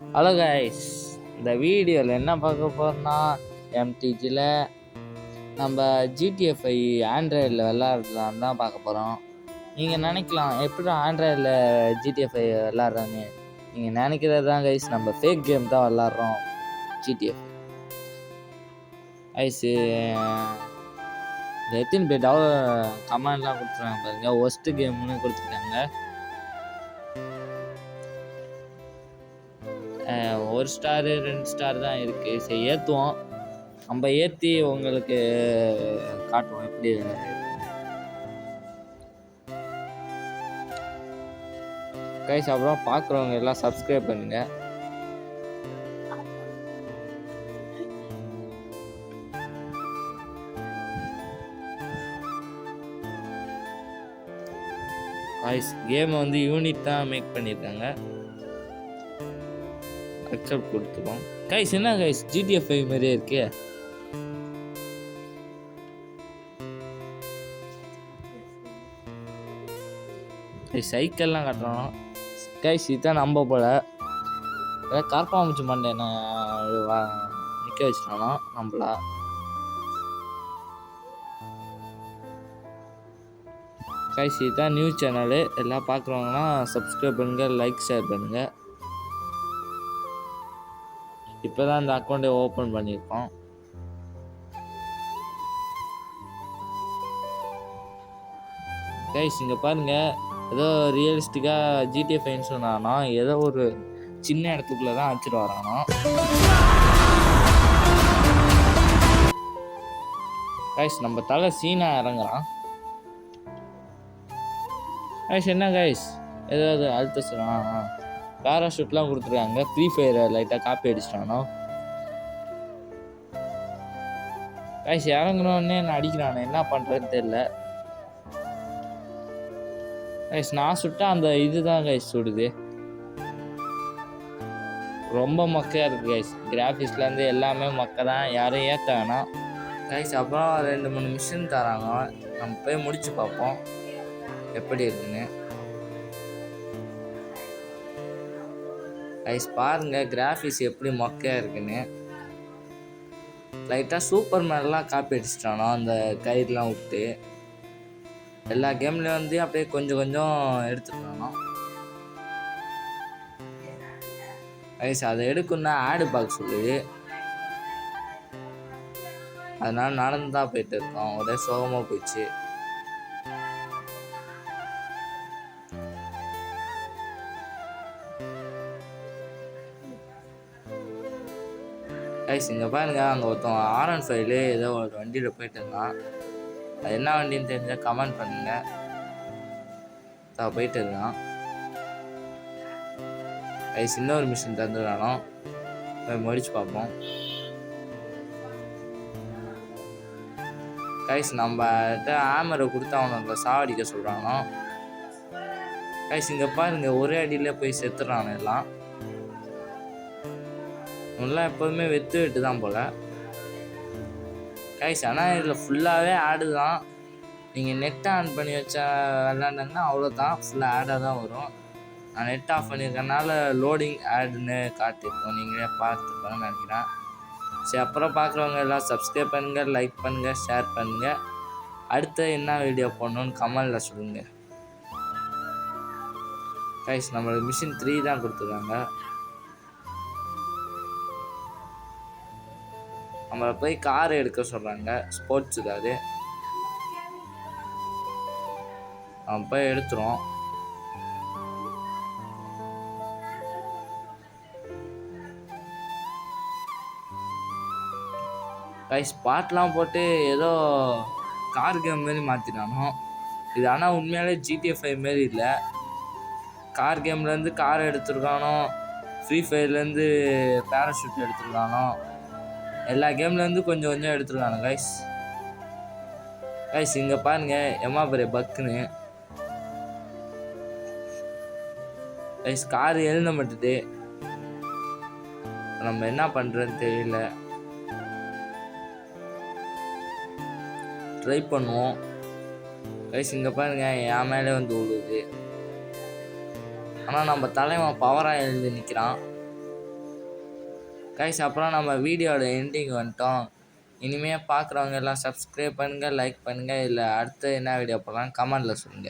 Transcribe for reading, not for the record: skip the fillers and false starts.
Hello guys, இந்த வீடியோவில் என்ன பார்க்க போகிறோம்னா எம்டிஜியில் நம்ம ஜிடிஎஃப்ஐ ஆண்ட்ராய்டில் விளாட்றதுலாம் தான் பார்க்க போகிறோம். நீங்கள் நினைக்கலாம் எப்படி ஆண்ட்ராய்டில் ஜிடிஎஃப்ஐ விளாட்றாங்க, நீங்கள் நினைக்கிறது தான் கைஸ். நம்ம ஃபேக் கேம் தான் விளாட்றோம் ஜிடிஎஃப் ஐஸு. எத்தனை பேர் கமெண்ட்லாம் கொடுத்துருக்காங்க பாருங்கள். ஒஸ்ட்டு கேம்னு கொடுத்துருக்காங்க. ஒரு ஸ்டாரு 2 ஸ்டார் தான் இருக்குது. சரி, ஏற்றுவோம். நம்ம ஏற்றி உங்களுக்கு காட்டுவோம் எப்படி. கைஸ், அப்புறம் பார்க்குறவங்க எல்லாம் சப்ஸ்கிரைப் பண்ணுங்க. கைஸ், கேமை வந்து யூனிட் தான் மேக் பண்ணியிருக்காங்க. அக்செப்ட் கொடுத்துருவோம். கைஸ், என்ன கைஸ் ஜிடிஎஃப்ஐ மாதிரியே இருக்கு. சைக்கிள்லாம் கட்டுறோம் கைஸ். இதுதான் நம்ப போல கார்பாமிச்சு மண்டே நிற்க வச்சிட்டானோ நம்மளா. கைஸ், இதுதான் நியூஸ் சேனலு. எல்லாம் பார்க்குறவங்கன்னா சப்ஸ்கிரைப் பண்ணுங்கள், லைக் ஷேர் பண்ணுங்கள். இப்போ தான் இந்த அக்கௌண்ட்டை ஓப்பன் பண்ணியிருக்கோம். கைஸ், இங்கே பாருங்கள், ஏதோ ரியலிஸ்டிக்காக ஜிடிஎஃப்ஐன்னு சொன்னானோ ஏதோ ஒரு சின்ன இடத்துக்குள்ளே தான் அடிச்சிட்டு வரானோ. கைஸ், நம்ம தலை சீனா இறங்குறான். கைஸ், என்ன கைஸ் ஏதாவது அழுத்த சொல்லுவான். பேராஷூட்லாம் கொடுத்துருக்காங்க. ஃப்ரீ ஃபயரை லைட்டாக காப்பி அடிச்சிட்டானோ. கைஸ், இறங்கினோடனே நான் அடிக்கிறானே, என்ன பண்ணுறதுன்னு தெரியல. கைஸ், நான் சுட்டா அந்த இதுதான் கைஸ் சுடுது. ரொம்ப மக்கையாக இருக்குது கைஸ். கிராஃபிக்ஸ்லேருந்து எல்லாமே மக்க தான், யாரும் ஏற்ற வேணாம் கைஸ். அப்புறம் 2-3 மிஷின் தராங்க, நம்ம போய் முடிச்சு பார்ப்போம் எப்படி இருக்குன்னு. கைஸ், பாருங்கள் கிராஃபிக்ஸ் எப்படி மொக்கையாக இருக்குன்னு. லைட்டாக சூப்பர் மேன்லாம் காப்பி அடிச்சிட்டானோ அந்த கயிறுலாம் விட்டு. எல்லா கேம்லேயும் வந்து அப்படியே கொஞ்சம் கொஞ்சம் எடுத்துட்டானோ. கைஸ், அதை எடுக்கணுன்னா ஆடு பார்க்க சொல்லுது. அதனால நடந்து தான் போயிட்டு இருக்கோம். ஒரே சோகமாக போயிடுச்சு. கைஸ், இங்கே பாருங்க, அங்கே ஒருத்தன் R15 ஏதோ ஒரு வண்டியில் போயிட்டு இருந்தான். அது என்ன வண்டின்னு தெரிஞ்சால் கமெண்ட் பண்ணுங்க. போயிட்டு இருக்கான். கைஸ், இன்னொரு மிஷின் தந்துடுறானோ, போய் முடிச்சு பார்ப்போம். கைஸ், நம்மகிட்ட ஆமரை கொடுத்து அவனை சாவடிக்க சொல்கிறானோ. கைஸ், இங்கே பாருங்க, ஒரே அடியில் போய் செத்துறானோ எல்லாம். நல்லா எப்போதுமே வெட்டு தான் போல் கைஸ். ஆனால் இதில் ஃபுல்லாகவே ஆடு தான். நீங்கள் நெட்டை ஆன் பண்ணி வச்சா விளாண்டாங்கன்னா அவ்வளோதான், ஃபுல்லாக ஆடாக தான் வரும். நான் நெட் ஆஃப் பண்ணியிருக்கனால லோடிங் ஆடுன்னு காட்டியிருக்கோம். நீங்களே பார்த்துக்கணும்னு நினைக்கிறேன். சரி, அப்புறம் பார்க்குறவங்க எல்லாம் சப்ஸ்கிரைப் பண்ணுங்கள், லைக் பண்ணுங்கள், ஷேர் பண்ணுங்கள். அடுத்து என்ன வீடியோ போடணுன்னு கமெண்டில் சொல்லுங்கள். கைஸ், நம்மளுக்கு மிஷின் 3 தான் கொடுத்துருக்காங்க. நம்மளை போய் கார் எடுக்க சொல்கிறாங்க, ஸ்போர்ட்ஸ் காரு. நம்ம போய் எடுத்துரும். கைஸ், பாட்டெலாம் போட்டு ஏதோ கார் கேம் மாரி மாற்றிட்டானோ இது. ஆனால் உண்மையாலே ஜிடிஎஃப்ஐ மாரி இல்லை. கார் கேம்லேருந்து கார் எடுத்துருக்கானோ, ஃப்ரீ ஃபயர்லேருந்து பேராஷூட் எடுத்துருக்கானோ, எல்லா கேம்லேருந்து கொஞ்சம் கொஞ்சம் எடுத்துருக்கானு கைஸ். கைஸ், இங்கே பாருங்க, எம்மா பெரிய பக்குன்னு கைஸ். கார் எழுத மாட்டுது, நம்ம என்ன பண்ணுறதுன்னு தெரியல. ட்ரை பண்ணுவோம் கைஸ். இங்கே பாருங்க, என் மேலே வந்து விழுவுது. ஆனால் நம்ம தலைவன் பவராக எழுந்து நிற்கிறான். கைஸ் அப்புறம் நம்ம வீடியோட எண்டிங் வந்துட்டோம். இனிமேல் பார்க்குறவங்க எல்லாம் சப்ஸ்கிரைப் பண்ணுங்கள், லைக் பண்ணுங்கள். இல்லை அடுத்து என்ன வீடியோ போடலாம் கமெண்டில் சொல்லுங்கள்.